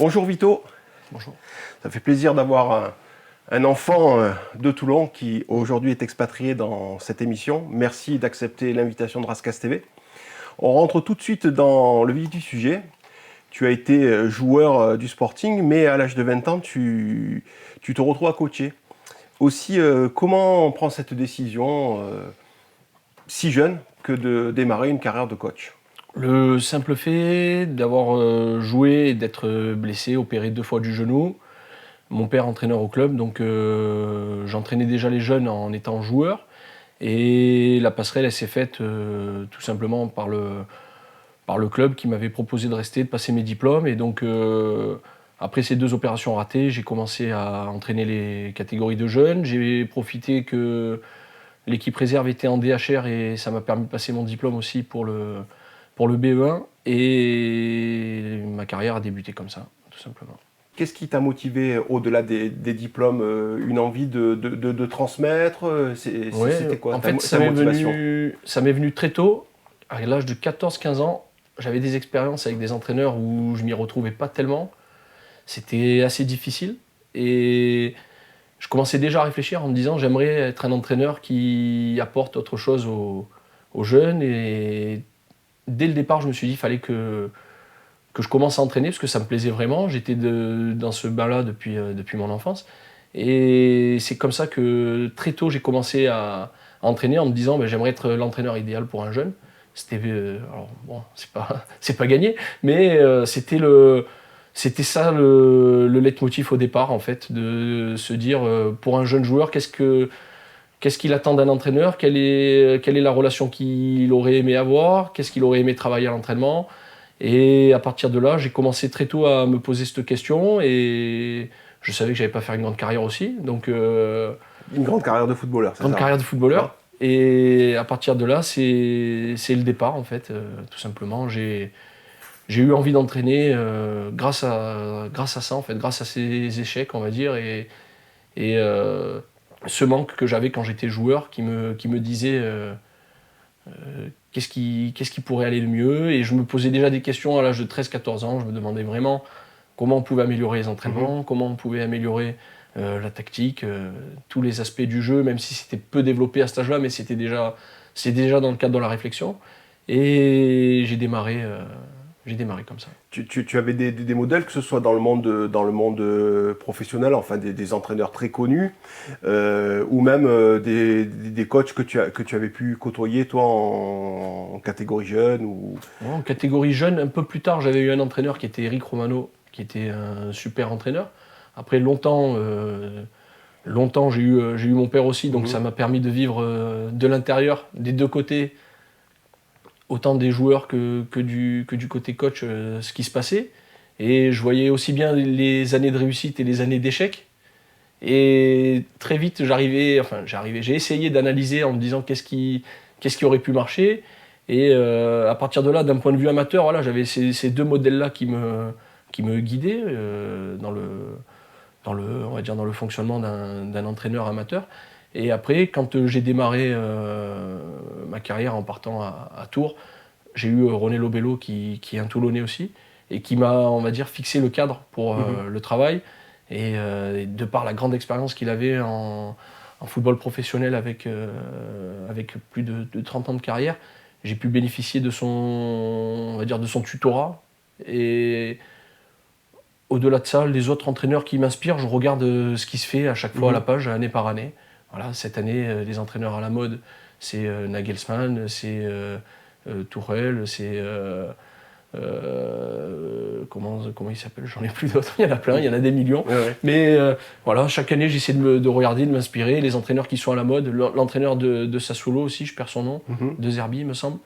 Bonjour Vito. Bonjour. Ça fait plaisir d'avoir un enfant de Toulon qui aujourd'hui est expatrié dans cette émission. Merci d'accepter l'invitation de Rascas TV. On rentre tout de suite dans le vif du sujet. Tu as été joueur du Sporting, mais à l'âge de 20 ans, tu te retrouves à coacher. Aussi, comment on prend cette décision si jeune que de démarrer une carrière de coach? Le simple fait d'avoir joué et d'être blessé, opéré 2 fois du genou. Mon père entraîneur au club, donc j'entraînais déjà les jeunes en étant joueur. Et la passerelle, elle s'est faite tout simplement par le club qui m'avait proposé de rester, de passer mes diplômes. Et donc après ces 2 opérations ratées, j'ai commencé à entraîner les catégories de jeunes. J'ai profité que l'équipe réserve était en DHR et ça m'a permis de passer mon diplôme aussi pour le BE1. Et ma carrière a débuté comme ça, tout simplement. Qu'est-ce qui t'a motivé au-delà des diplômes, une envie de transmettre? C'était quoi en fait, ta motivation? ça m'est venu très tôt. À l'âge de 14-15 ans, j'avais des expériences avec des entraîneurs où je m'y retrouvais pas tellement. C'était assez difficile. Et je commençais déjà à réfléchir en me disant j'aimerais être un entraîneur qui apporte autre chose aux jeunes. Et dès le départ, je me suis dit qu'il fallait que je commence à entraîner parce que ça me plaisait vraiment. J'étais dans ce bain-là depuis mon enfance. Et c'est comme ça que très tôt, j'ai commencé à entraîner en me disant j'aimerais être l'entraîneur idéal pour un jeune. C'était, alors bon, c'est pas gagné, mais c'était ça le leitmotiv au départ, en fait, de se dire pour un jeune joueur, qu'est-ce qu'il attend d'un entraîneur, quelle est la relation qu'il aurait aimé avoir, qu'est-ce qu'il aurait aimé travailler à l'entraînement. Et à partir de là, j'ai commencé très tôt à me poser cette question et je savais que j'allais pas faire une grande carrière aussi. Donc, Une grande carrière de footballeur, c'est ça? grande carrière de footballeur. Et à partir de là, c'est le départ, en fait, tout simplement. J'ai eu envie d'entraîner grâce à ça, en fait, grâce à ces échecs, on va dire, et ce manque que j'avais quand j'étais joueur qui me disait qu'est-ce qui pourrait aller le mieux. Et je me posais déjà des questions à l'âge de 13-14 ans. Je me demandais vraiment comment on pouvait améliorer les entraînements, comment on pouvait améliorer la tactique, tous les aspects du jeu, même si c'était peu développé à cet âge-là, mais c'est déjà dans le cadre de la réflexion. Et j'ai démarré comme ça. Tu avais des modèles, que ce soit dans le monde professionnel, enfin des entraîneurs très connus, ou même des coachs que tu avais pu côtoyer, toi, en catégorie jeune ou... En catégorie jeune, un peu plus tard, j'avais eu un entraîneur qui était Eric Romano, qui était un super entraîneur. Après longtemps, j'ai eu mon père aussi, donc ça m'a permis de vivre de l'intérieur, des 2 côtés, autant des joueurs que du côté coach, ce qui se passait. Et je voyais aussi bien les années de réussite et les années d'échec. Et très vite, j'ai essayé d'analyser en me disant qu'est-ce qui aurait pu marcher. Et à partir de là, d'un point de vue amateur, voilà, j'avais ces 2 modèles-là qui me guidaient on va dire dans le fonctionnement d'un entraîneur amateur. Et après, quand j'ai démarré ma carrière en partant à Tours, j'ai eu René Lobello qui est un Toulonnais aussi, et qui m'a, on va dire, fixé le cadre pour le travail. Et de par la grande expérience qu'il avait en football professionnel avec plus de 30 ans de carrière, j'ai pu bénéficier de on va dire, de son tutorat. Et au-delà de ça, les autres entraîneurs qui m'inspirent, je regarde ce qui se fait à chaque fois à la page, année par année. Voilà, cette année, les entraîneurs à la mode, c'est Nagelsmann, c'est Tourelle, c'est... comment il s'appelle? J'en ai plus d'autres, il y en a plein, il y en a des millions. Ouais. Mais voilà, chaque année, j'essaie de regarder, de m'inspirer. Les entraîneurs qui sont à la mode, l'entraîneur de Sassuolo aussi, je perds son nom, de Zerbi, il me semble.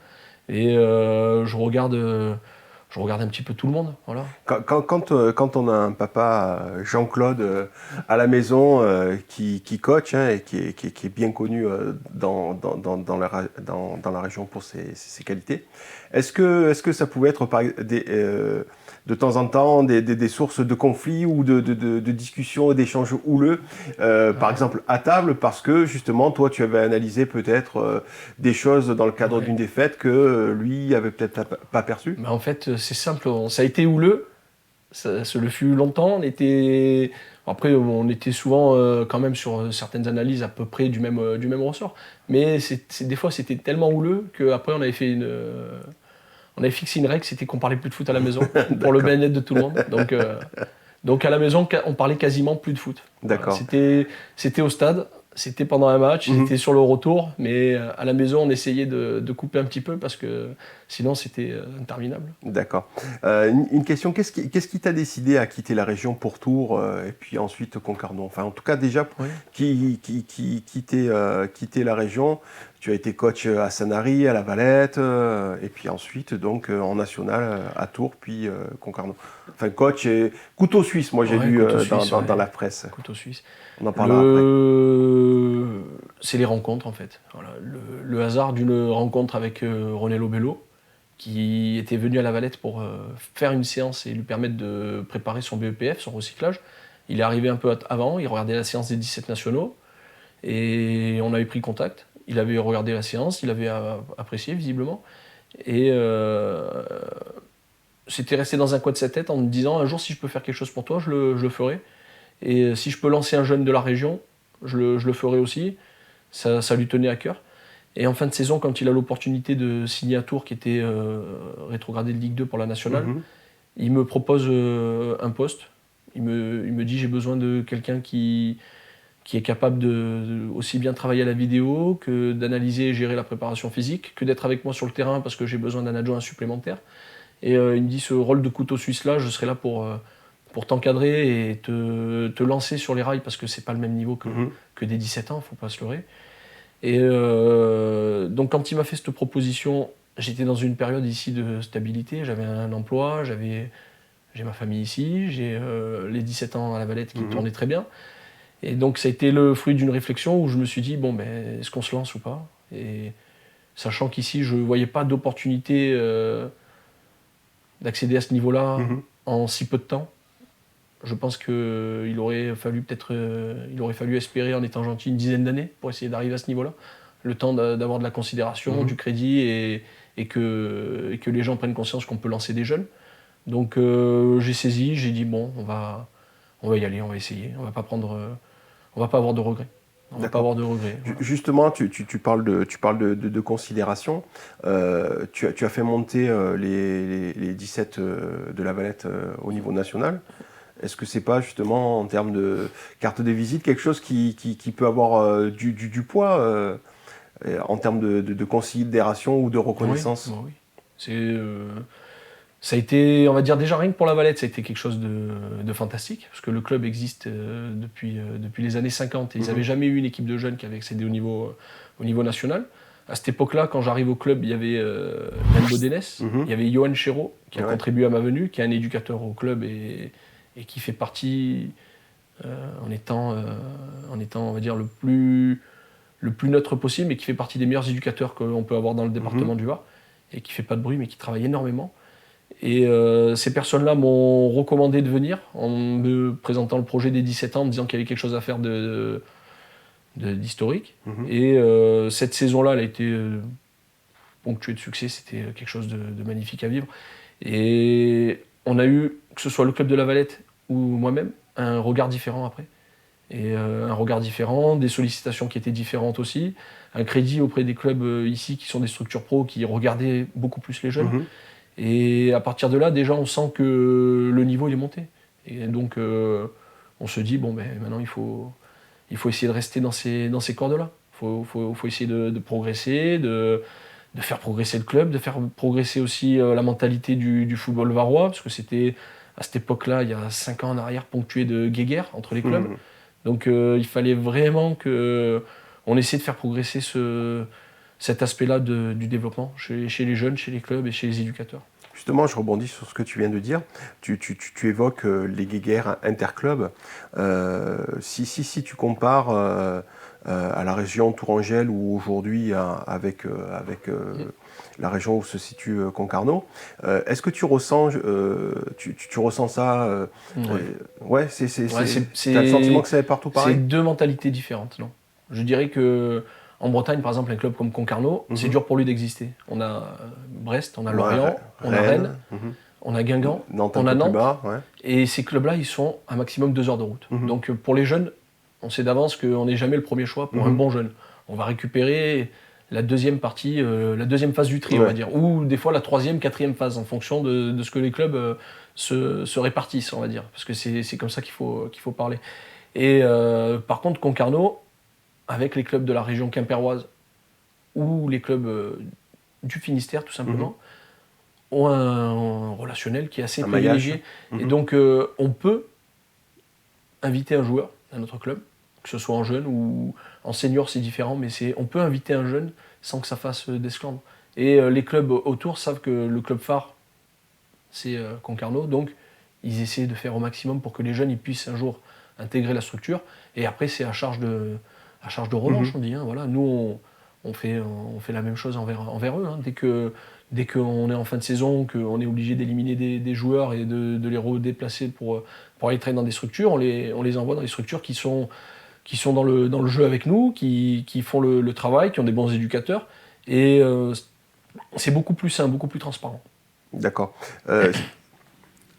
Et je regarde un petit peu tout le monde. Voilà. Quand on a un papa, Jean-Claude, à la maison, qui coach, hein, et qui est bien connu dans la région pour ses qualités, est-ce que ça pouvait être de temps en temps des sources de conflits ou de discussions, d'échanges houleux, par exemple à table, parce que justement toi tu avais analysé peut-être des choses dans le cadre d'une défaite que lui avait peut-être pas perçues? En fait, c'est simple, ça a été houleux. Ce le fut longtemps. Après, on était souvent quand même sur certaines analyses à peu près du même ressort. Mais des fois, c'était tellement houleux qu'après, on avait fixé une règle, c'était qu'on parlait plus de foot à la maison pour le bien-être de tout le monde. Donc à la maison, on parlait quasiment plus de foot. Voilà, D'accord. c'était au stade, c'était pendant un match, c'était sur le retour, mais à la maison, on essayait de couper un petit peu parce que sinon, c'était interminable. D'accord. Une question, qu'est-ce qui t'a décidé à quitter la région pour Tours et puis ensuite Concarneau? Enfin, en tout cas, déjà, Oui. quitter la région, tu as été coach à Sanary, à La Valette, et puis ensuite, donc, en national à Tours, puis Concarneau. Enfin, coach et couteau suisse, moi j'ai Ouais, lu couteau suisse, dans ouais. la presse. Couteau suisse. On en parlera après. C'est les rencontres en fait. Voilà. Le hasard d'une rencontre avec René Lobello, qui était venu à La Valette pour faire une séance et lui permettre de préparer son BEPF, son recyclage. Il est arrivé un peu avant, il regardait la séance des 17 nationaux et on avait pris contact. Il avait regardé la séance, il avait apprécié visiblement et c'était resté dans un coin de sa tête en me disant un jour si je peux faire quelque chose pour toi, je le ferai. Et si je peux lancer un jeune de la région, je le ferai aussi. Ça lui tenait à cœur. Et en fin de saison, quand il a l'opportunité de signer à Tours, qui était rétrogradé de Ligue 2 pour la nationale, il me propose un poste. Il me dit j'ai besoin de quelqu'un qui est capable de aussi bien travailler à la vidéo que d'analyser et gérer la préparation physique, que d'être avec moi sur le terrain parce que j'ai besoin d'un adjoint supplémentaire. Et il me dit ce rôle de couteau suisse là, je serai là pour t'encadrer et te lancer sur les rails parce que c'est pas le même niveau que des 17 ans, faut pas se leurrer. Et donc quand il m'a fait cette proposition, j'étais dans une période ici de stabilité, j'avais un emploi, j'ai ma famille ici, j'ai les 17 ans à La Valette qui tournaient très bien. Et donc ça a été le fruit d'une réflexion où je me suis dit, bon ben, est-ce qu'on se lance ou pas? Et sachant qu'ici, je ne voyais pas d'opportunité d'accéder à ce niveau-là en si peu de temps, je pense qu'il aurait fallu espérer, en étant gentil, une dizaine d'années pour essayer d'arriver à ce niveau-là. Le temps d'avoir de la considération, du crédit et que les gens prennent conscience qu'on peut lancer des jeunes. Donc j'ai saisi, j'ai dit bon, on va y aller, on va essayer, on va pas avoir de regrets. On va pas avoir de regrets. Voilà. Justement, tu parles de considération. Tu as fait monter les 17 de La Valette au niveau national. Est-ce que c'est pas justement en termes de carte de visite quelque chose qui peut avoir du poids en termes de considération ou de reconnaissance? Oui. Ça a été, on va dire déjà rien que pour La Valette, ça a été quelque chose de fantastique, parce que le club existe depuis les années 50 et ils n'avaient jamais eu une équipe de jeunes qui avait accédé au niveau national. À cette époque-là, quand j'arrive au club, il y avait Yann Bodenès, il y avait Johan Chéreau, qui a contribué à ma venue, qui est un éducateur au club et qui fait partie, en étant, on va dire, le plus neutre possible, mais qui fait partie des meilleurs éducateurs qu'on peut avoir dans le département du Var, et qui fait pas de bruit, mais qui travaille énormément. Et ces personnes-là m'ont recommandé de venir en me présentant le projet des 17 ans, en me disant qu'il y avait quelque chose à faire d'historique. Et cette saison-là, elle a été ponctuée de succès, c'était quelque chose de magnifique à vivre. Et on a eu, que ce soit le club de La Valette ou moi-même, un regard différent après. Et un regard différent, des sollicitations qui étaient différentes aussi, un crédit auprès des clubs ici qui sont des structures pro qui regardaient beaucoup plus les jeunes. Et à partir de là, déjà, on sent que le niveau il est monté. Et donc, on se dit, bon, ben, maintenant, il faut essayer de rester dans ces cordes-là. Il faut essayer de progresser, de faire progresser le club, de faire progresser aussi la mentalité du football varois, parce que c'était, à cette époque-là, il y a 5 ans en arrière, ponctué de guéguerre entre les clubs. Donc, il fallait vraiment qu'on essaie de faire progresser cet aspect-là du développement chez les jeunes, chez les clubs et chez les éducateurs. Justement, je rebondis sur ce que tu viens de dire. Tu évoques les guéguerres interclubs. Si tu compares à la région Tourangelle ou aujourd'hui avec la région où se situe Concarneau, est-ce que tu ressens ça Ouais, t'as le sentiment que c'est partout pareil? C'est deux mentalités différentes, non. Je dirais que en Bretagne, par exemple, un club comme Concarneau, c'est dur pour lui d'exister. On a Brest, on a Lorient, on a Rennes, on a Guingamp, Nantes on un a peu plus Nantes. bas, ouais. Et ces clubs-là, ils sont un maximum 2 heures de route. Mhm. Donc pour les jeunes, on sait d'avance qu'on n'est jamais le premier choix pour un bon jeune. On va récupérer la deuxième partie, la deuxième phase du tri, on va dire. Ou des fois la troisième, quatrième phase, en fonction de ce que les clubs se répartissent, on va dire. Parce que c'est comme ça qu'il faut parler. Et par contre, Concarneau, avec les clubs de la région quimpéroise ou les clubs du Finistère, tout simplement, ont un relationnel qui est assez privilégié. Et donc, on peut inviter un joueur à notre club, que ce soit en jeune ou en senior, c'est différent, mais on peut inviter un jeune sans que ça fasse d'esclandre. Et les clubs autour savent que le club phare, c'est Concarneau, donc ils essaient de faire au maximum pour que les jeunes ils puissent un jour intégrer la structure. Et après, c'est à charge de revanche, on dit. Hein, voilà. Nous, on fait la même chose envers eux. Hein. Dès qu'on est en fin de saison, qu'on est obligé d'éliminer des joueurs et de les redéplacer pour aller traîner dans des structures, on les envoie dans des structures qui sont dans le jeu avec nous, qui font le travail, qui ont des bons éducateurs. Et c'est beaucoup plus sain, beaucoup plus transparent. D'accord.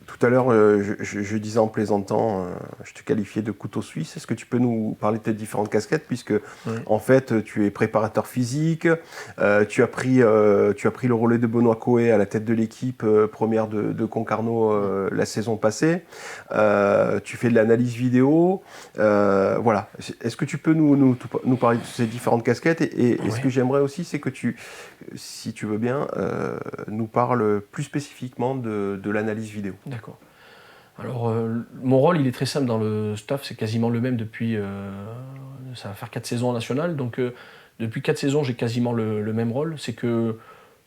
Tout à l'heure, je disais en plaisantant, je te qualifiais de couteau suisse. Est-ce que tu peux nous parler de tes différentes casquettes, puisque en fait, tu es préparateur physique, tu as pris le relais de Benoît Coé à la tête de l'équipe première de Concarneau la saison passée. Tu fais de l'analyse vidéo. Voilà. Est-ce que tu peux nous parler de ces différentes casquettes et ce que j'aimerais aussi, c'est que tu, si tu veux bien, nous parles plus spécifiquement de l'analyse vidéo. D'accord. Alors, mon rôle, il est très simple dans le staff, c'est quasiment le même depuis, ça va faire 4 saisons en national, donc depuis 4 saisons, j'ai quasiment le même rôle, c'est que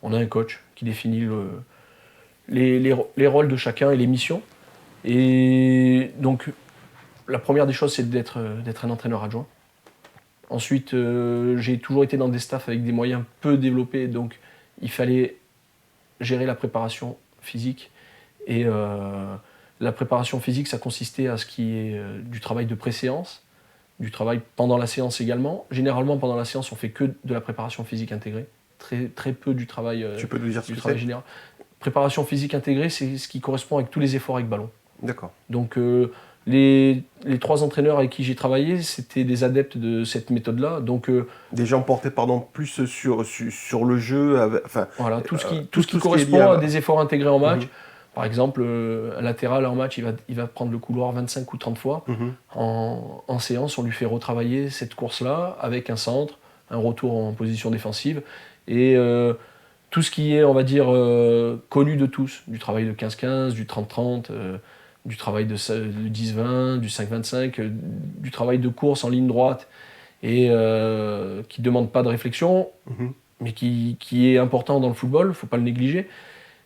on a un coach qui définit les rôles de chacun et les missions, et donc la première des choses, c'est d'être un entraîneur adjoint. Ensuite, j'ai toujours été dans des staffs avec des moyens peu développés, donc il fallait gérer la préparation physique. Et la préparation physique, ça consistait à ce qui est du travail de pré-séance, du travail pendant la séance également. Généralement, pendant la séance, on fait que de la préparation physique intégrée. Très, très peu du travail, tu peux nous dire du travail général. Préparation physique intégrée, c'est ce qui correspond avec tous les efforts avec ballon. D'accord. Donc, les 3 entraîneurs avec qui j'ai travaillé, c'était des adeptes de cette méthode-là. Donc, des gens portés plus sur le jeu. Voilà, tout ce qui correspond à des efforts intégrés en match. Par exemple, un latéral en match, il va prendre le couloir 25 ou 30 fois. En séance, on lui fait retravailler cette course-là avec un centre, un retour en position défensive. Et tout ce qui est, on va dire, connu de tous, du travail de 15-15, du 30-30, du travail de 10-20, du 5-25, du travail de course en ligne droite, et qui ne demande pas de réflexion, mais qui est important dans le football, il ne faut pas le négliger.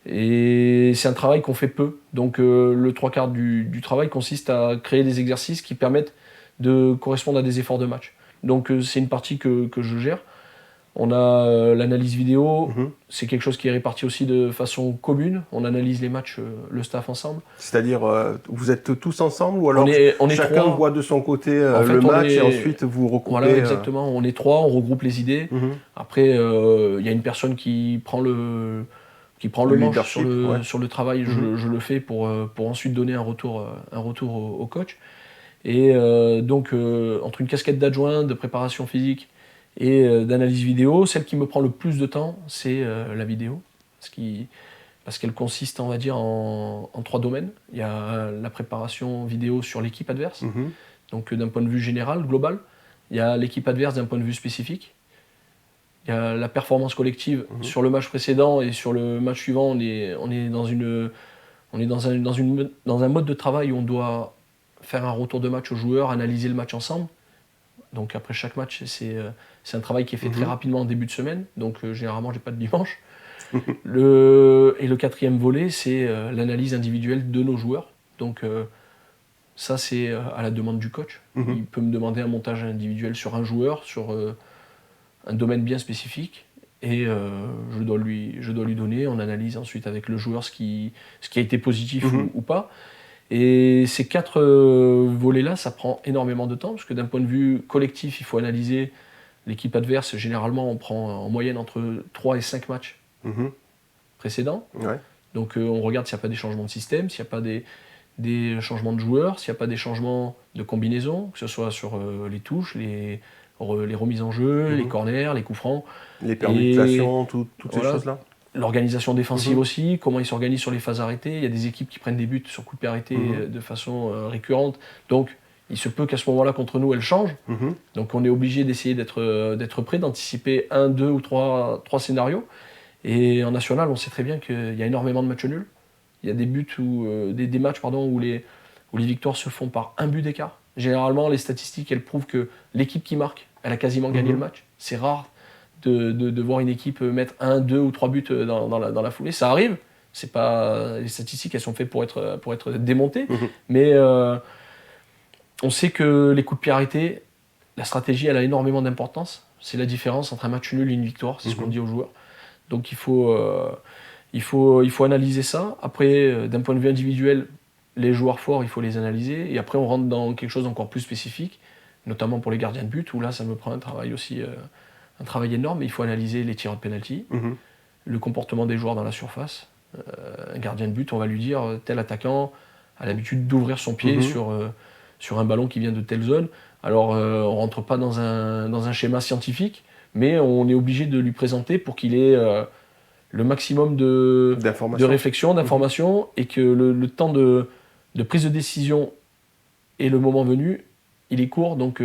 Et c'est un travail qu'on fait peu. Donc le 3/4 du travail consiste à créer des exercices qui permettent de correspondre à des efforts de match. Donc c'est une partie que je gère. On a l'analyse vidéo, c'est quelque chose qui est réparti aussi de façon commune. On analyse les matchs, le staff ensemble. C'est-à-dire, vous êtes tous ensemble ou alors on est chacun 3. voit de son côté le match et ensuite vous recoupez. Voilà, exactement. On est 3, on regroupe les idées. Après, il y a une personne qui prend le manche sur le travail. Je le fais pour ensuite donner un retour au coach. Et donc, entre une casquette d'adjoint, de préparation physique et d'analyse vidéo, celle qui me prend le plus de temps, c'est la vidéo. Parce qu'elle consiste, on va dire, en 3 domaines. Il y a la préparation vidéo sur l'équipe adverse, donc d'un point de vue général, global. Il y a l'équipe adverse d'un point de vue spécifique. Il y a la performance collective sur le match précédent et sur le match suivant. On est dans un mode de travail où on doit faire un retour de match aux joueurs, analyser le match ensemble. Donc après chaque match, c'est un travail qui est fait très rapidement en début de semaine. Donc généralement, j'ai pas de dimanche. Et le 4e volet, c'est l'analyse individuelle de nos joueurs. Donc ça, c'est à la demande du coach. Il peut me demander un montage individuel sur un joueur, sur un domaine bien spécifique, et je dois lui donner. On analyse ensuite avec le joueur ce qui a été positif ou pas. Et ces 4 volets-là, ça prend énormément de temps, parce que d'un point de vue collectif, il faut analyser l'équipe adverse. Généralement, on prend en moyenne entre 3 et 5 matchs précédents. Donc on regarde s'il n'y a pas des changements de système, s'il n'y a pas des changements de joueurs, s'il n'y a pas des changements de combinaison, que ce soit sur les touches, les remises en jeu, les corners, les coups francs. Les permutations, toutes ces Voilà, choses-là. l'organisation défensive aussi, comment ils s'organisent sur les phases arrêtées. Il y a des équipes qui prennent des buts sur coup de pied arrêté de façon récurrente. Donc il se peut qu'à ce moment-là, contre nous, elles changent. Donc on est obligé d'essayer d'être prêt, d'anticiper 1, 2 ou 3 scénarios. Et en national, on sait très bien qu'il y a énormément de matchs nuls. Il y a des buts des matchs où les victoires se font par un but d'écart. Généralement, les statistiques, elles prouvent que l'équipe qui marque, elle a quasiment gagné le match. C'est rare de voir une équipe mettre 1, 2 ou 3 buts dans la foulée. Ça arrive. C'est pas, les statistiques, elles sont faites pour être démontées. Mais on sait que les coups de pied arrêtés, la stratégie, elle a énormément d'importance. C'est la différence entre un match nul et une victoire. C'est ce qu'on dit aux joueurs. Donc il faut analyser ça. Après, d'un point de vue individuel, les joueurs forts, il faut les analyser. Et après, on rentre dans quelque chose d'encore plus spécifique, notamment pour les gardiens de but, où là, ça me prend un travail énorme. Il faut analyser les tireurs de penalty, le comportement des joueurs dans la surface. Un gardien de but, on va lui dire, tel attaquant a l'habitude d'ouvrir son pied sur un ballon qui vient de telle zone. Alors, on ne rentre pas dans un schéma scientifique, mais on est obligé de lui présenter pour qu'il ait le maximum de réflexion, d'information, et que le temps de prise de décision et le moment venu, il est court. Donc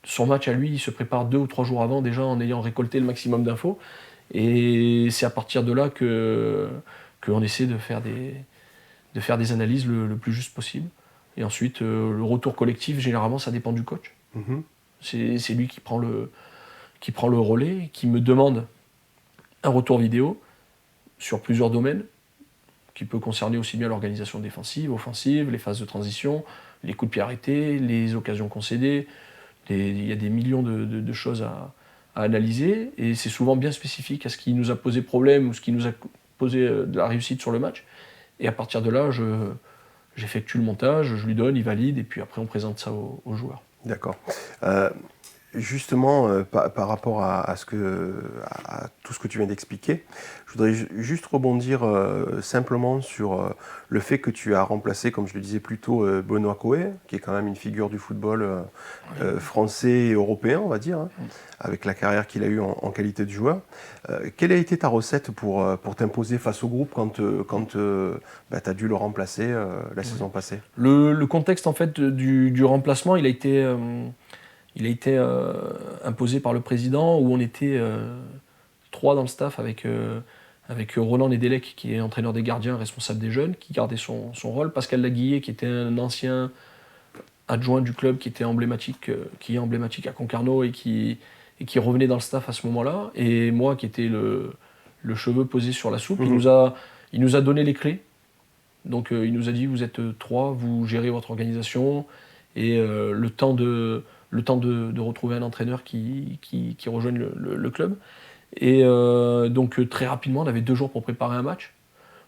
son match à lui, il se prépare 2 ou 3 jours avant déjà en ayant récolté le maximum d'infos. Et c'est à partir de là qu'on essaie de faire des analyses le plus juste possible. Et ensuite, le retour collectif, généralement, ça dépend du coach. C'est lui qui prend le relais, qui me demande un retour vidéo sur plusieurs domaines, qui peut concerner aussi bien l'organisation défensive, offensive, les phases de transition, les coups de pied arrêtés, les occasions concédées. Il y a des millions de choses à analyser, et c'est souvent bien spécifique à ce qui nous a posé problème ou ce qui nous a posé de la réussite sur le match. Et à partir de là, j'effectue le montage, je lui donne, il valide, et puis après on présente ça aux joueurs. D'accord. Justement, par rapport à tout ce que tu viens d'expliquer, je voudrais juste rebondir simplement sur le fait que tu as remplacé, comme je le disais plus tôt, Benoît Coé, qui est quand même une figure du football français et européen, on va dire, avec la carrière qu'il a eue en qualité de joueur. Quelle a été ta recette pour t'imposer face au groupe quand tu as dû le remplacer la saison passée ? Le contexte en fait du remplacement, il a été imposé par le président, où on était 3 dans le staff avec Roland Nedelec, qui est entraîneur des gardiens, responsable des jeunes, qui gardait son rôle, Pascal Laguillet, qui était un ancien adjoint du club, qui est emblématique à Concarneau et qui revenait dans le staff à ce moment-là, et moi qui était le cheveu posé sur la soupe. Il nous a donné les clés. Donc il nous a dit, vous êtes 3, vous gérez votre organisation, et le temps de retrouver un entraîneur qui rejoigne le club. Et donc très rapidement, on avait 2 jours pour préparer un match.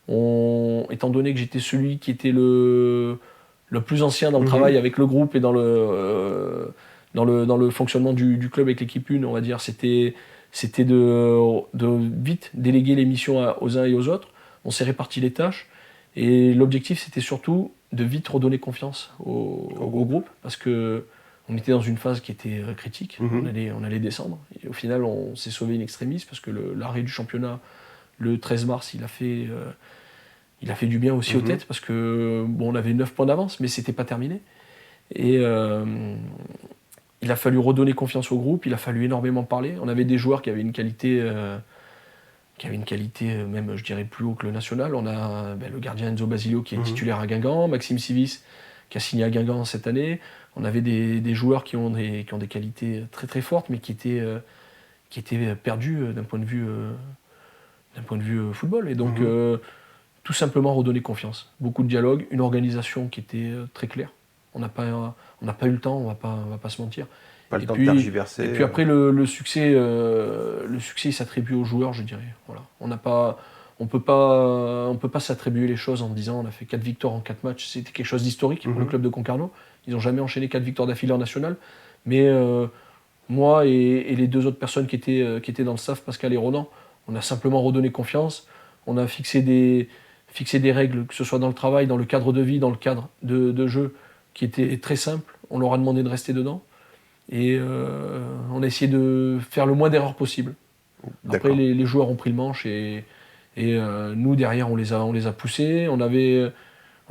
Étant donné que j'étais celui qui était le plus ancien dans le travail avec le groupe et dans le fonctionnement du club avec l'équipe 1, on va dire, c'était de vite déléguer les missions aux uns et aux autres. On s'est réparti les tâches. Et l'objectif, c'était surtout de vite redonner confiance au groupe, parce que on était dans une phase qui était critique, on allait descendre. Et au final, on s'est sauvé in extremis, parce que l'arrêt du championnat, le 13 mars, il a fait du bien aussi aux têtes, parce que on avait 9 points d'avance, mais c'était pas terminé. Et il a fallu redonner confiance au groupe, il a fallu énormément parler. On avait des joueurs qui avaient une qualité même, je dirais, plus haut que le national. On a le gardien Enzo Basilio qui est titulaire à Guingamp, Maxime Sivis qui a signé à Guingamp cette année. On avait des joueurs qui ont des qualités très très fortes, mais qui étaient perdus d'un point de vue football. Et donc, tout simplement redonner confiance. Beaucoup de dialogue, une organisation qui était très claire. On n'a pas eu le temps, on va pas se mentir. Pas le temps de tergiverser. Et puis après, le succès il s'attribue aux joueurs, je dirais. Voilà. On peut pas s'attribuer les choses en disant on a fait 4 victoires en 4 matchs. C'était quelque chose d'historique pour le club de Concarneau. Ils n'ont jamais enchaîné 4 victoires d'affilée en national. Mais moi et les 2 autres personnes qui étaient dans le staff, Pascal et Ronan, on a simplement redonné confiance. On a fixé des règles, que ce soit dans le travail, dans le cadre de vie, dans le cadre de jeu, qui étaient très simples. On leur a demandé de rester dedans. Et on a essayé de faire le moins d'erreurs possible. Après, les joueurs ont pris le manche et nous, derrière, on les a poussés. On a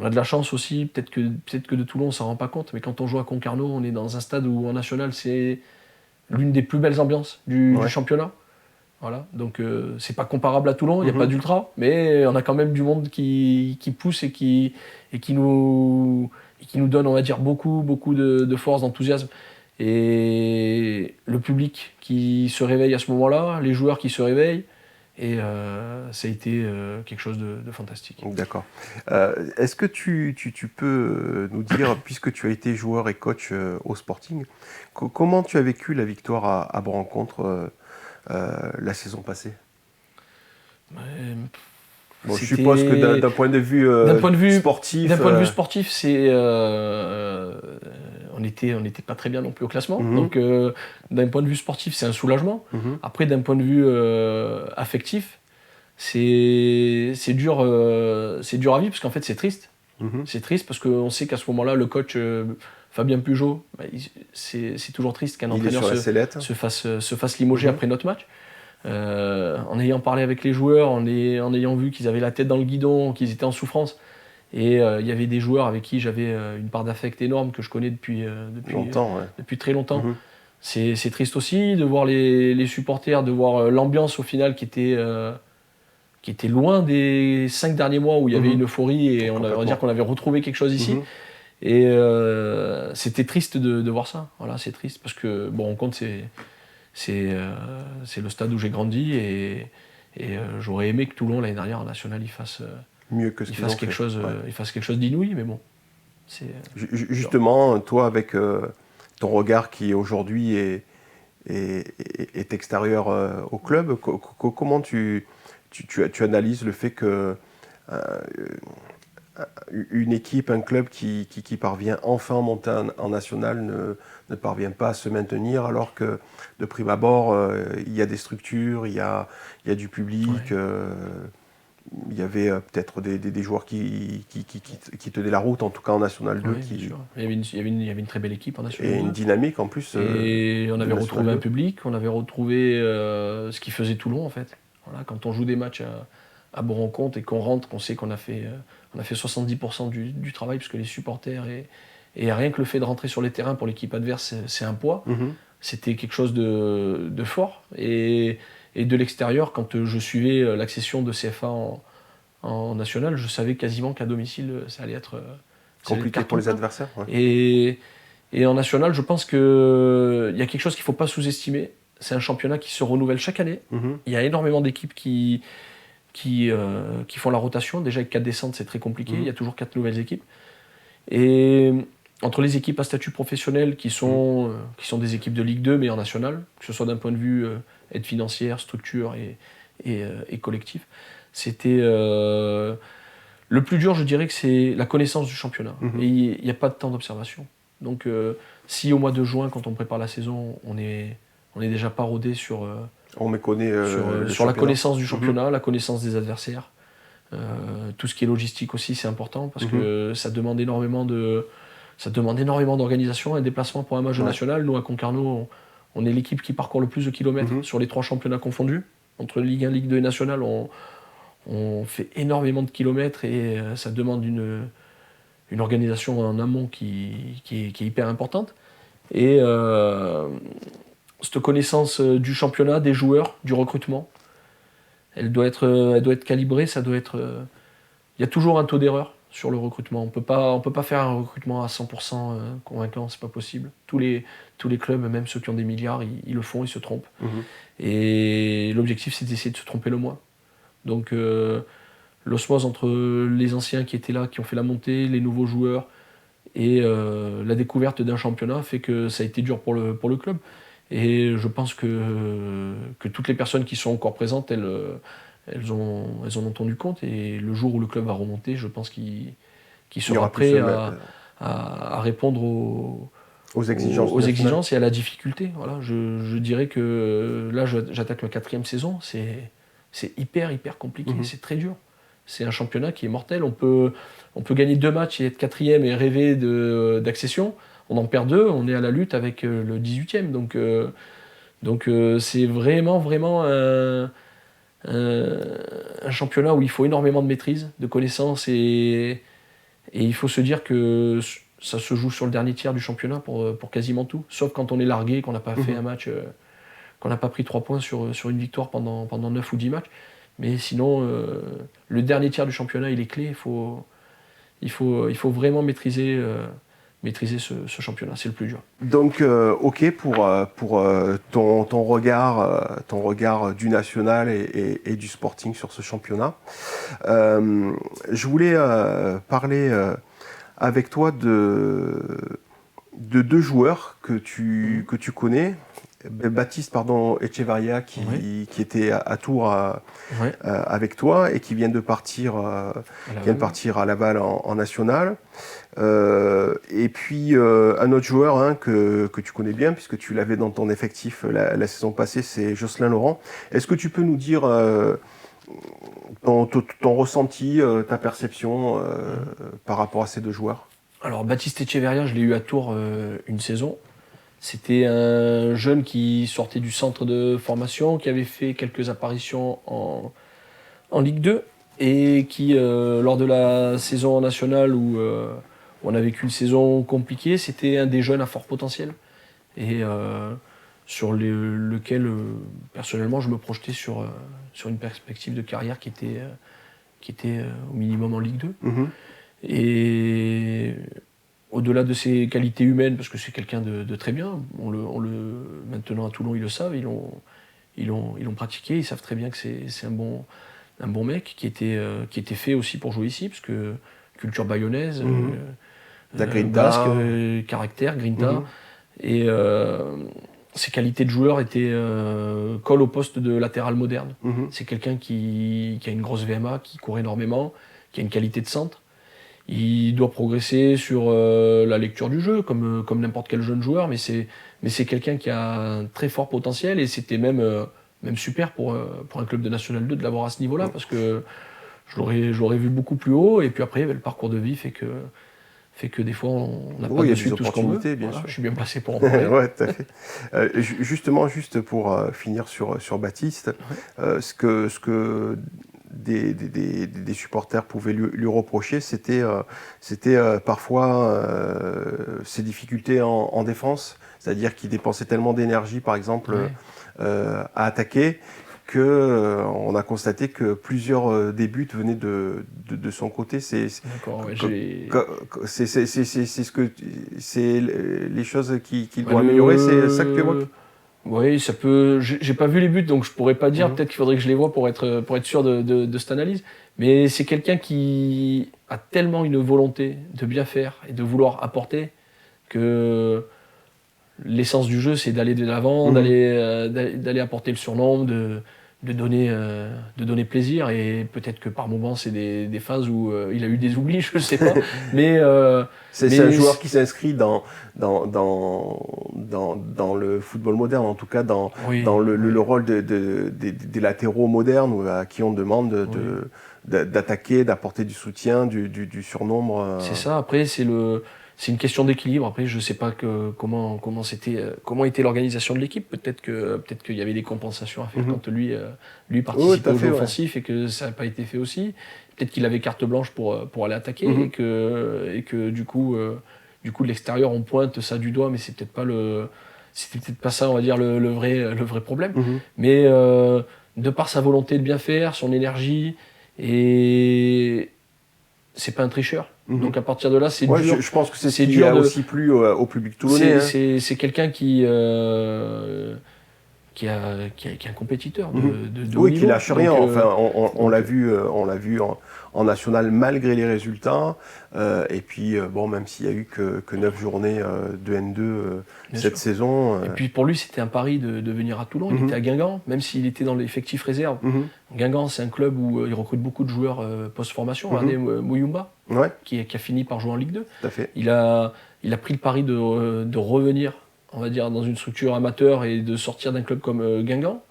de la chance aussi, peut-être que de Toulon, on s'en rend pas compte, mais quand on joue à Concarneau, on est dans un stade où en national, c'est l'une des plus belles ambiances du championnat. Voilà, donc c'est pas comparable à Toulon, il n'y a pas d'ultra, mais on a quand même du monde qui pousse et qui nous donne, on va dire, beaucoup de force, d'enthousiasme. Et le public qui se réveille à ce moment-là, les joueurs qui se réveillent, et ça a été quelque chose de fantastique. D'accord. Est-ce que tu peux nous dire, puisque tu as été joueur et coach au Sporting, comment tu as vécu la victoire à Bourg-en-Contre la saison passée? Bon, je suppose que d'un point de vue sportif... D'un point de vue sportif, on n'était pas très bien non plus au classement. Donc, d'un point de vue sportif, c'est un soulagement. Après, d'un point de vue affectif, c'est dur à vivre parce qu'en fait, c'est triste. C'est triste parce qu'on sait qu'à ce moment-là, le coach Fabien Pugeot, c'est toujours triste qu'un entraîneur se fasse limoger après notre match. En ayant parlé avec les joueurs, en ayant vu qu'ils avaient la tête dans le guidon, qu'ils étaient en souffrance. Et il y avait des joueurs avec qui j'avais une part d'affect énorme que je connais depuis très longtemps. C'est triste aussi de voir les supporters, de voir l'ambiance au final qui était loin des 5 derniers mois où il y avait une euphorie et on va dire qu'on avait retrouvé quelque chose ici. Et c'était triste de voir ça. Voilà, c'est triste parce que Bourg-en-Contre, c'est le stade où j'ai grandi et j'aurais aimé que Toulon l'année dernière en national il fasse mieux que ce qu'il fasse quelque chose, il fasse quelque chose d'inouï, mais bon. Justement, toi avec ton regard qui aujourd'hui est extérieur au club, comment tu analyses le fait que une équipe, un club qui parvient enfin à monter en national ne parvient pas à se maintenir alors que de prime abord il y a des structures, il y a du public, il y avait peut-être des joueurs qui tenaient la route, en tout cas en National 2. Il y avait une très belle équipe en National 2. Et une dynamique en plus. Et on avait retrouvé un public, on avait retrouvé ce qui faisait Toulon en fait. Voilà, quand on joue des matchs à Bourg-en-Contre et qu'on rentre, qu'on sait qu'on a fait 70% du travail, puisque les supporters et rien que le fait de rentrer sur les terrains pour l'équipe adverse, c'est un poids. C'était quelque chose de fort. Et de l'extérieur, quand je suivais l'accession de CFA en national, je savais quasiment qu'à domicile, ça allait être compliqué pour les adversaires. Et en national, je pense qu'il y a quelque chose qu'il ne faut pas sous-estimer. C'est un championnat qui se renouvelle chaque année. Il y a énormément d'équipes qui font la rotation. Déjà, avec 4 descentes, c'est très compliqué. Il y a toujours 4 nouvelles équipes. Et entre les équipes à statut professionnel qui sont des équipes de Ligue 2, mais en national, que ce soit d'un point de vue aide financière, structure et collectif, c'était... le plus dur, je dirais que c'est la connaissance du championnat. Et il n'y a pas de temps d'observation. Donc, si au mois de juin, quand on prépare la saison, on est déjà pas rodé sur la connaissance du championnat, la connaissance des adversaires. Tout ce qui est logistique aussi, c'est important parce que ça demande énormément d'organisation, un déplacement pour un match national. Nous, à Concarneau, on est l'équipe qui parcourt le plus de kilomètres sur les 3 championnats confondus. Entre Ligue 1, Ligue 2 et National, on fait énormément de kilomètres et ça demande une organisation en amont qui est hyper importante. Et cette connaissance du championnat, des joueurs, du recrutement, elle doit être calibrée, ça doit être... Il y a toujours un taux d'erreur sur le recrutement. On peut pas faire un recrutement à 100% convaincant, c'est pas possible. Tous les clubs, même ceux qui ont des milliards, ils le font, ils se trompent. Et l'objectif, c'est d'essayer de se tromper le moins. Donc l'osmose entre les anciens qui étaient là, qui ont fait la montée, les nouveaux joueurs, et la découverte d'un championnat fait que ça a été dur pour le club. Et je pense que toutes les personnes qui sont encore présentes, elles en ont tenu compte. Et le jour où le club va remonter, je pense qu'il sera prêt à répondre aux exigences et à la difficulté. Voilà, je dirais que là, j'attaque ma 4e saison. c'est hyper compliqué, c'est très dur. C'est un championnat qui est mortel. On peut gagner 2 matchs et être 4e et rêver d'accession. On en perd 2, on est à la lutte avec le 18e. Donc c'est vraiment un championnat où il faut énormément de maîtrise, de connaissances, et il faut se dire que ça se joue sur le dernier tiers du championnat pour quasiment tout, sauf quand on est largué, qu'on n'a pas fait un match, qu'on n'a pas pris 3 points sur une victoire pendant 9 ou 10 matchs. Mais sinon, le dernier tiers du championnat, il est clé. Il faut vraiment maîtriser ce championnat. C'est le plus dur. Donc, ok pour ton regard du national et du Sporting sur ce championnat. Je voulais parler avec toi de 2 joueurs que tu connais. Baptiste Echevarria qui était à Tours avec toi et qui vient de partir à Laval en national. Et puis un autre joueur que tu connais bien puisque tu l'avais dans ton effectif la saison passée, c'est Jocelyn Laurent. Est-ce que tu peux nous dire ton ressenti, ta perception par rapport à ces 2 joueurs? Alors Baptiste Echevarria, je l'ai eu à Tours une saison. C'était un jeune qui sortait du centre de formation, qui avait fait quelques apparitions en Ligue 2 et qui, lors de la saison nationale où on a vécu une saison compliquée, c'était un des jeunes à fort potentiel et sur lequel, personnellement, je me projetais sur une perspective de carrière qui était au minimum en Ligue 2. Et au-delà de ses qualités humaines, parce que c'est quelqu'un de très bien, maintenant à Toulon ils le savent, ils l'ont pratiqué, ils savent très bien que c'est un bon mec qui était fait aussi pour jouer ici, parce que culture bayonnaise, basque, caractère, grinta, et ses qualités de joueur collent au poste de latéral moderne. C'est quelqu'un qui a une grosse VMA, qui court énormément, qui a une qualité de centre. Il doit progresser sur la lecture du jeu, comme n'importe quel jeune joueur, mais c'est quelqu'un qui a un très fort potentiel, et c'était même super pour un club de National 2 de l'avoir à ce niveau-là, parce que je l'aurais vu beaucoup plus haut, et puis après, le parcours de vie fait que des fois, on n'a pas de suite tout ce qu'on veut. Bien sûr. Je suis bien placé pour en parler. Ouais, tout à fait. Justement, juste pour finir sur Baptiste, ce que des supporters pouvaient lui reprocher, c'était parfois ses difficultés en défense, c'est-à-dire qu'il dépensait tellement d'énergie, par exemple, à attaquer, on a constaté que plusieurs des buts venaient de son côté. C'est les choses qu'il doit améliorer, c'est ça que tu évoques? Oui, ça peut. J'ai pas vu les buts, donc je pourrais pas dire. Peut-être qu'il faudrait que je les voie pour être sûr de cette analyse. Mais c'est quelqu'un qui a tellement une volonté de bien faire et de vouloir apporter que l'essence du jeu, c'est d'aller de l'avant, d'aller apporter le surnombre, de donner plaisir. Et peut-être que par moments, c'est des phases où il a eu des oublis, je sais pas. Mais c'est un joueur qui s'inscrit dans le football moderne, en tout cas dans le rôle des latéraux modernes, à qui on demande d'attaquer, d'apporter du soutien, du surnombre. C'est ça. Après, c'est une question d'équilibre. Après, je sais pas comment était l'organisation de l'équipe. Peut-être qu'il y avait des compensations à faire quand lui participait au jeu offensif et que ça n'a pas été fait aussi. Peut-être qu'il avait carte blanche pour aller attaquer et que du coup de l'extérieur on pointe ça du doigt, mais c'était peut-être pas ça, on va dire, le vrai problème. Mais de par sa volonté de bien faire, son énergie, et c'est pas un tricheur. Donc à partir de là, c'est dur. Je pense que c'est ce qui a aussi plu au public toulonnais. C'est quelqu'un qui est un compétiteur de haut niveau. Qui lâche rien. On l'a vu en national malgré les résultats. Et puis même s'il y a eu que 9 journées de N2 cette saison. Et puis pour lui, c'était un pari de venir à Toulon. Il était à Guingamp, même s'il était dans l'effectif réserve. Guingamp, c'est un club où il recrute beaucoup de joueurs post-formation. Regardez Mouyumba, qui a fini par jouer en Ligue 2. Tout à fait. Il a pris le pari de revenir, on va dire, dans une structure amateur et de sortir d'un club comme Guingamp.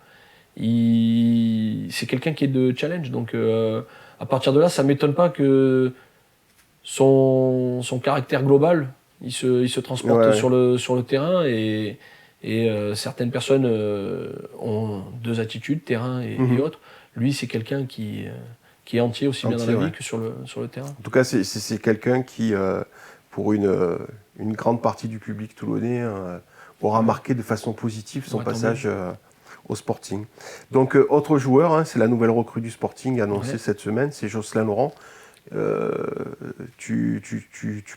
c'est quelqu'un qui est de challenge. Donc à partir de là, ça ne m'étonne pas que son caractère global, il se transporte Ouais. sur le terrain et certaines personnes ont deux attitudes, terrain et autres. Lui, c'est quelqu'un qui est entier aussi bien dans la vie que sur le terrain. En tout cas, c'est quelqu'un qui, pour une grande partie du public toulonnais, aura marqué de façon positive son passage au Sporting. Donc, autre joueur, hein, c'est la nouvelle recrue du Sporting annoncée cette semaine, c'est Jocelyn Laurent. Tu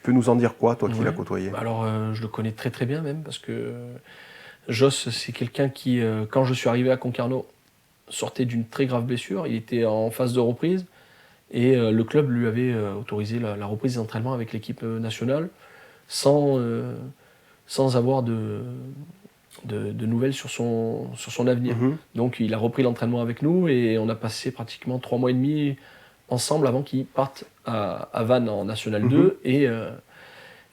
peux nous en dire quoi, toi qui l'as côtoyé? Alors, je le connais très très bien même, parce que Joss, c'est quelqu'un qui, quand je suis arrivé à Concarneau, sortait d'une très grave blessure. Il était en phase de reprise et le club lui avait autorisé la reprise des entraînements avec l'équipe nationale sans avoir de nouvelles sur son avenir. Donc il a repris l'entraînement avec nous et on a passé pratiquement 3 mois et demi ensemble avant qu'il parte à Vannes en National 2.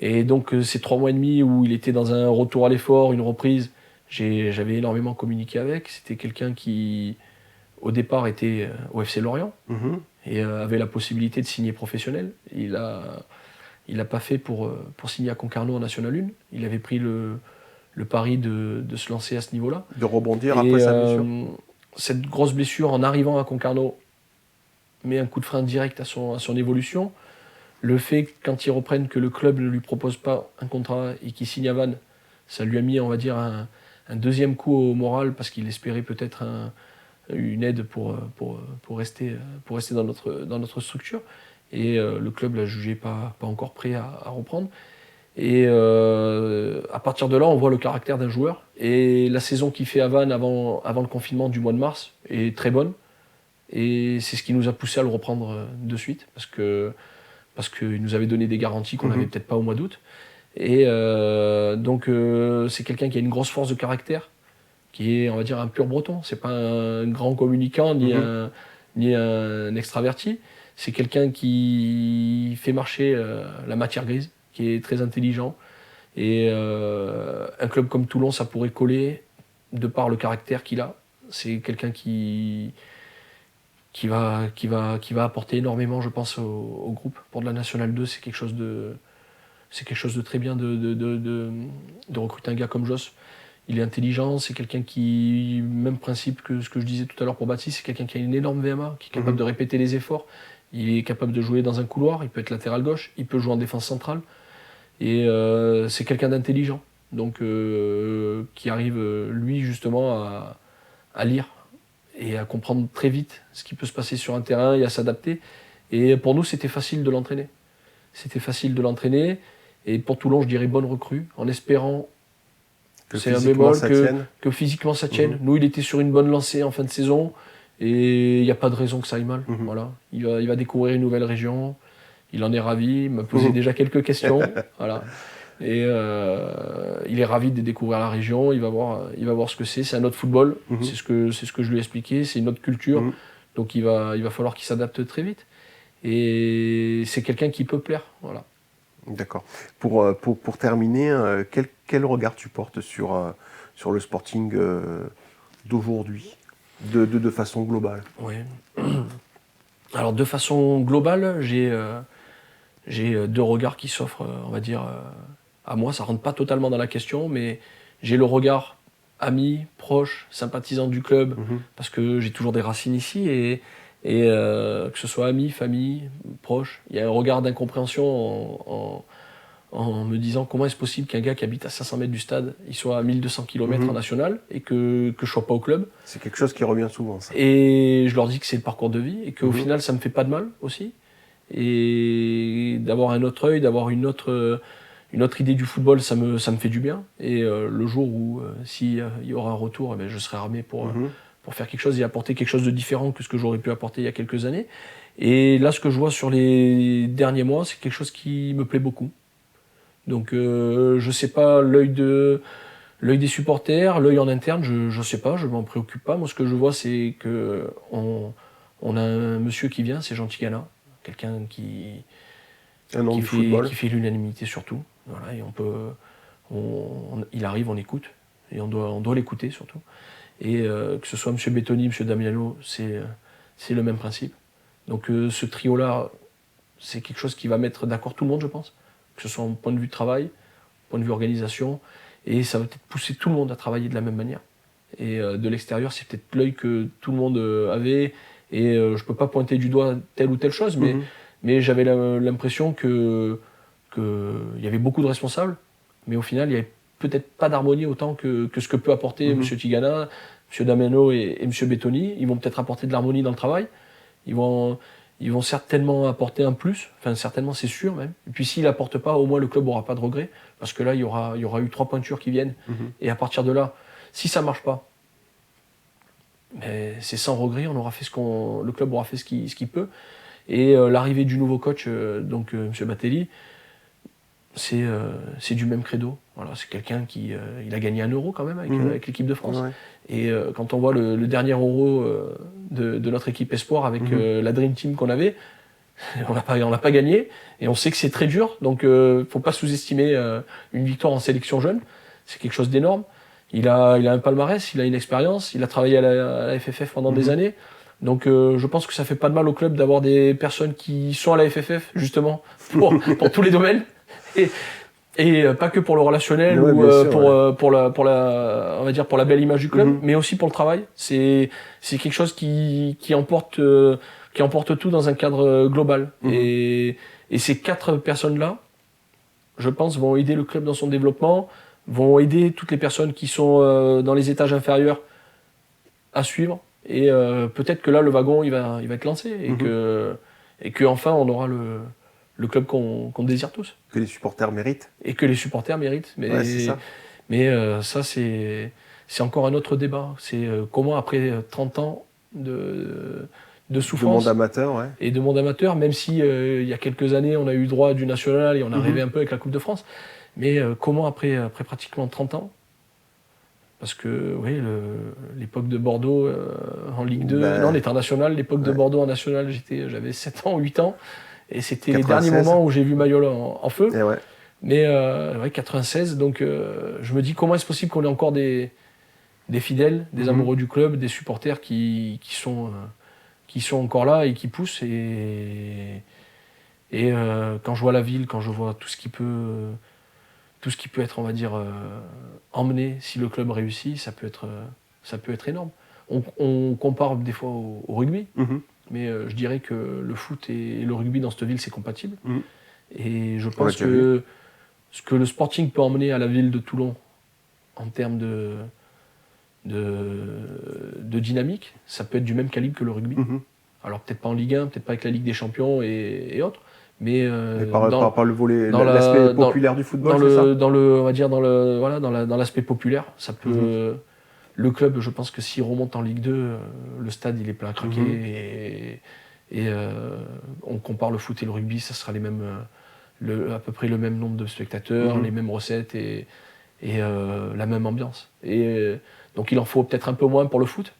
Et donc ces 3 mois et demi où il était dans un retour à l'effort, une reprise, j'avais énormément communiqué avec. C'était quelqu'un qui, au départ, était au FC Lorient et avait la possibilité de signer professionnel. Il l'a pas fait pour signer à Concarneau en National 1. Il avait pris le pari de se lancer à ce niveau-là. De rebondir après sa blessure. Cette grosse blessure en arrivant à Concarneau met un coup de frein direct à son évolution. Le fait, quand ils reprennent, que le club ne lui propose pas un contrat et qu'il signe à Vannes, ça lui a mis, on va dire, un deuxième coup au moral parce qu'il espérait peut-être une aide pour rester dans notre structure. Et le club l'a jugé pas encore prêt à reprendre. Et à partir de là, on voit le caractère d'un joueur. Et la saison qu'il fait à Vannes avant le confinement du mois de mars est très bonne. Et c'est ce qui nous a poussé à le reprendre de suite, parce qu'il nous avait donné des garanties qu'on n'avait peut-être pas au mois d'août. Et donc c'est quelqu'un qui a une grosse force de caractère, qui est, on va dire, un pur breton. C'est pas un grand communicant ni un extraverti. C'est quelqu'un qui fait marcher la matière grise, qui est très intelligent. Et un club comme Toulon, ça pourrait coller de par le caractère qu'il a. C'est quelqu'un qui va apporter énormément, je pense, au groupe. Pour de la Nationale 2, c'est quelque chose de très bien de recruter un gars comme Joss. Il est intelligent, c'est quelqu'un qui, même principe que ce que je disais tout à l'heure pour Baptiste, c'est quelqu'un qui a une énorme VMA, qui est capable de répéter les efforts. Il est capable de jouer dans un couloir, il peut être latéral gauche, il peut jouer en défense centrale. Et c'est quelqu'un d'intelligent, donc qui arrive, lui, justement, à lire et à comprendre très vite ce qui peut se passer sur un terrain et à s'adapter. Et pour nous, c'était facile de l'entraîner. Et pour Toulon, je dirais bonne recrue, en espérant c'est un bémol que physiquement ça tienne. Nous, il était sur une bonne lancée en fin de saison et il n'y a pas de raison que ça aille mal. Voilà. Il va découvrir une nouvelle région. Il en est ravi. Il m'a posé déjà quelques questions. Voilà. Et il est ravi de découvrir la région. Il va voir ce que c'est. C'est un autre football. C'est ce que je lui ai expliqué. C'est une autre culture. Donc il va falloir qu'il s'adapte très vite. Et c'est quelqu'un qui peut plaire. Voilà. D'accord. Pour terminer, quel regard tu portes sur le Sporting d'aujourd'hui, de façon globale? Oui. Alors de façon globale, j'ai deux regards qui s'offrent, on va dire, à moi. Ça rentre pas totalement dans la question, mais j'ai le regard ami, proche, sympathisant du club, parce que j'ai toujours des racines ici, et que ce soit ami, famille, proche, il y a un regard d'incompréhension en me disant comment est-ce possible qu'un gars qui habite à 500 mètres du stade, il soit à 1200 km en national, et que je sois pas au club. C'est quelque chose qui revient souvent, ça. Et je leur dis que c'est le parcours de vie, et qu'au final, ça me fait pas de mal aussi. Et d'avoir un autre œil, d'avoir une autre idée du football, ça me fait du bien. Et le jour où, s'il y aura un retour, eh bien, je serai armé pour faire quelque chose et apporter quelque chose de différent que ce que j'aurais pu apporter il y a quelques années. Et là, ce que je vois sur les derniers mois, c'est quelque chose qui me plaît beaucoup. Donc, je sais pas, l'œil des supporters, l'œil en interne, je sais pas, je m'en préoccupe pas. Moi, ce que je vois, c'est qu'on a un monsieur qui vient, c'est Jean Tigana, quelqu'un qui fait l'unanimité surtout. Voilà, et il arrive, on écoute, et on doit l'écouter surtout. Et que ce soit M. Bettoni, M. Damiano, c'est le même principe. Donc ce trio-là, c'est quelque chose qui va mettre d'accord tout le monde, je pense. Que ce soit en point de vue de travail, point de vue organisation. Et ça va peut-être pousser tout le monde à travailler de la même manière. Et de l'extérieur, c'est peut-être l'œil que tout le monde avait. Et je ne peux pas pointer du doigt telle ou telle chose, mais j'avais l'impression qu'il y avait beaucoup de responsables. Mais au final, il n'y avait peut-être pas d'harmonie autant que ce que peut apporter M. Tigana, M. Damiano et M. Bettoni. Ils vont peut-être apporter de l'harmonie dans le travail. Ils vont certainement apporter un plus. Enfin, certainement, c'est sûr même. Et puis s'ils n'apportent pas, au moins le club n'aura pas de regrets. Parce que là, il y aura eu 3 pointures qui viennent. Et à partir de là, si ça ne marche pas, mais c'est sans regret, le club aura fait ce qu'il peut. Et l'arrivée du nouveau coach, donc M. Batelli, c'est du même credo. Voilà, c'est quelqu'un qui il a gagné 1 euro quand même avec l'équipe de France. Ouais. Et quand on voit le dernier euro de notre équipe espoir avec la Dream Team qu'on avait, on l'a pas gagné. Et on sait que c'est très dur. Donc faut pas sous-estimer une victoire en sélection jeune. C'est quelque chose d'énorme. Il a un palmarès, il a une expérience, il a travaillé à la FFF pendant des années. Donc je pense que ça fait pas de mal au club d'avoir des personnes qui sont à la FFF, justement, pour tous les domaines. Et pas que pour le relationnel ou pour la belle image du club, mais aussi pour le travail. C'est quelque chose qui emporte tout dans un cadre global. Et ces 4 personnes-là, je pense, vont aider le club dans son développement, vont aider toutes les personnes qui sont dans les étages inférieurs à suivre. Et peut-être que là, le wagon, il va être lancé et que enfin, on aura le club qu'on désire tous. Que les supporters méritent. Et que les supporters méritent. Mais, ouais, c'est ça. Mais ça, c'est encore un autre débat. C'est comment, après 30 ans de souffrance. De monde amateur, ouais. Et de monde amateur, même si il y a quelques années, on a eu droit du national et on a rêvé un peu avec la Coupe de France. Mais comment, après pratiquement 30 ans, parce que oui, l'époque de Bordeaux en Ligue 2, non, on était en national, l'époque de Bordeaux en national, j'avais 7 ans, 8 ans. Et c'était 96. Les derniers moments où j'ai vu Mayol en feu. Et ouais. Mais 96, donc je me dis comment est-ce possible qu'on ait encore des fidèles, des amoureux du club, des supporters qui sont encore là et qui poussent. Et quand je vois la ville, quand je vois tout ce qui peut être, on va dire, emmené si le club réussit, ça peut être énorme. On compare des fois au rugby. Mais je dirais que le foot et le rugby dans cette ville, c'est compatible. Et je pense que ce que le Sporting peut emmener à la ville de Toulon en termes de dynamique, ça peut être du même calibre que le rugby. Alors peut-être pas en Ligue 1, peut-être pas avec la Ligue des Champions et autres, mais par le volet, l'aspect populaire du football, on va dire dans l'aspect populaire, ça peut. Le club, je pense que s'il remonte en Ligue 2, le stade il est plein à craquer et on compare le foot et le rugby, ça sera à peu près le même nombre de spectateurs, les mêmes recettes et la même ambiance. Et donc il en faut peut-être un peu moins pour le foot,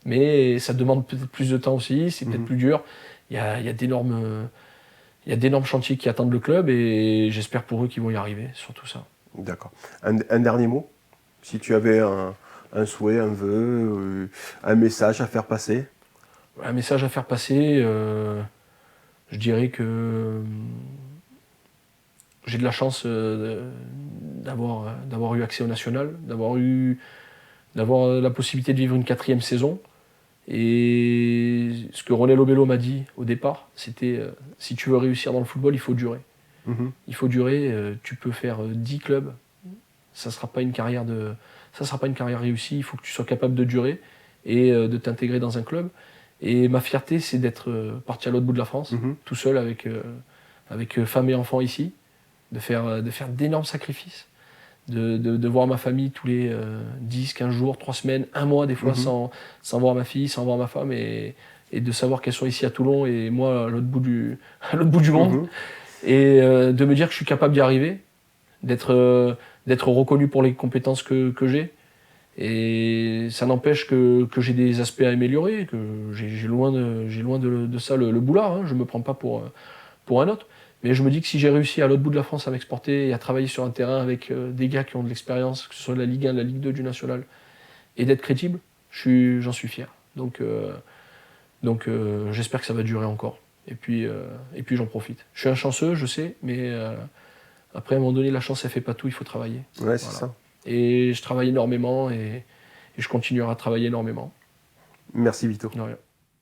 mais ça demande peut-être plus de temps aussi, c'est peut-être plus dur. Il y a d'énormes chantiers qui attendent le club et j'espère pour eux qu'ils vont y arriver sur tout ça. D'accord. Un dernier mot, si tu avais un souhait, un vœu, un message à faire passer? Un message à faire passer, je dirais que j'ai de la chance d'avoir eu accès au national, d'avoir la possibilité de vivre une 4e saison. Et ce que René Lobello m'a dit au départ, c'était si tu veux réussir dans le football, il faut durer. Il faut durer, tu peux faire 10 clubs, ça ne sera pas une carrière réussie, il faut que tu sois capable de durer et de t'intégrer dans un club. Et ma fierté, c'est d'être parti à l'autre bout de la France, tout seul avec femme et enfants ici, de faire d'énormes sacrifices, de voir ma famille tous les 10, 15 jours, 3 semaines, 1 mois des fois sans voir ma fille, sans voir ma femme et de savoir qu'elles sont ici à Toulon et moi à l'autre bout du monde. Et de me dire que je suis capable d'y arriver, d'être reconnu pour les compétences que j'ai. Et ça n'empêche que j'ai des aspects à améliorer, que j'ai loin de ça le boulard, hein, je ne me prends pas pour un autre. Mais je me dis que si j'ai réussi à l'autre bout de la France à m'exporter et à travailler sur un terrain avec des gars qui ont de l'expérience, que ce soit de la Ligue 1, de la Ligue 2, du National, et d'être crédible, J'en suis fier. Donc j'espère que ça va durer encore. Et puis j'en profite. Je suis un chanceux, je sais, mais après, à un moment donné, la chance, elle fait pas tout, il faut travailler. Ouais, c'est ça. Et je travaille énormément et je continuerai à travailler énormément. Merci Vito. De rien.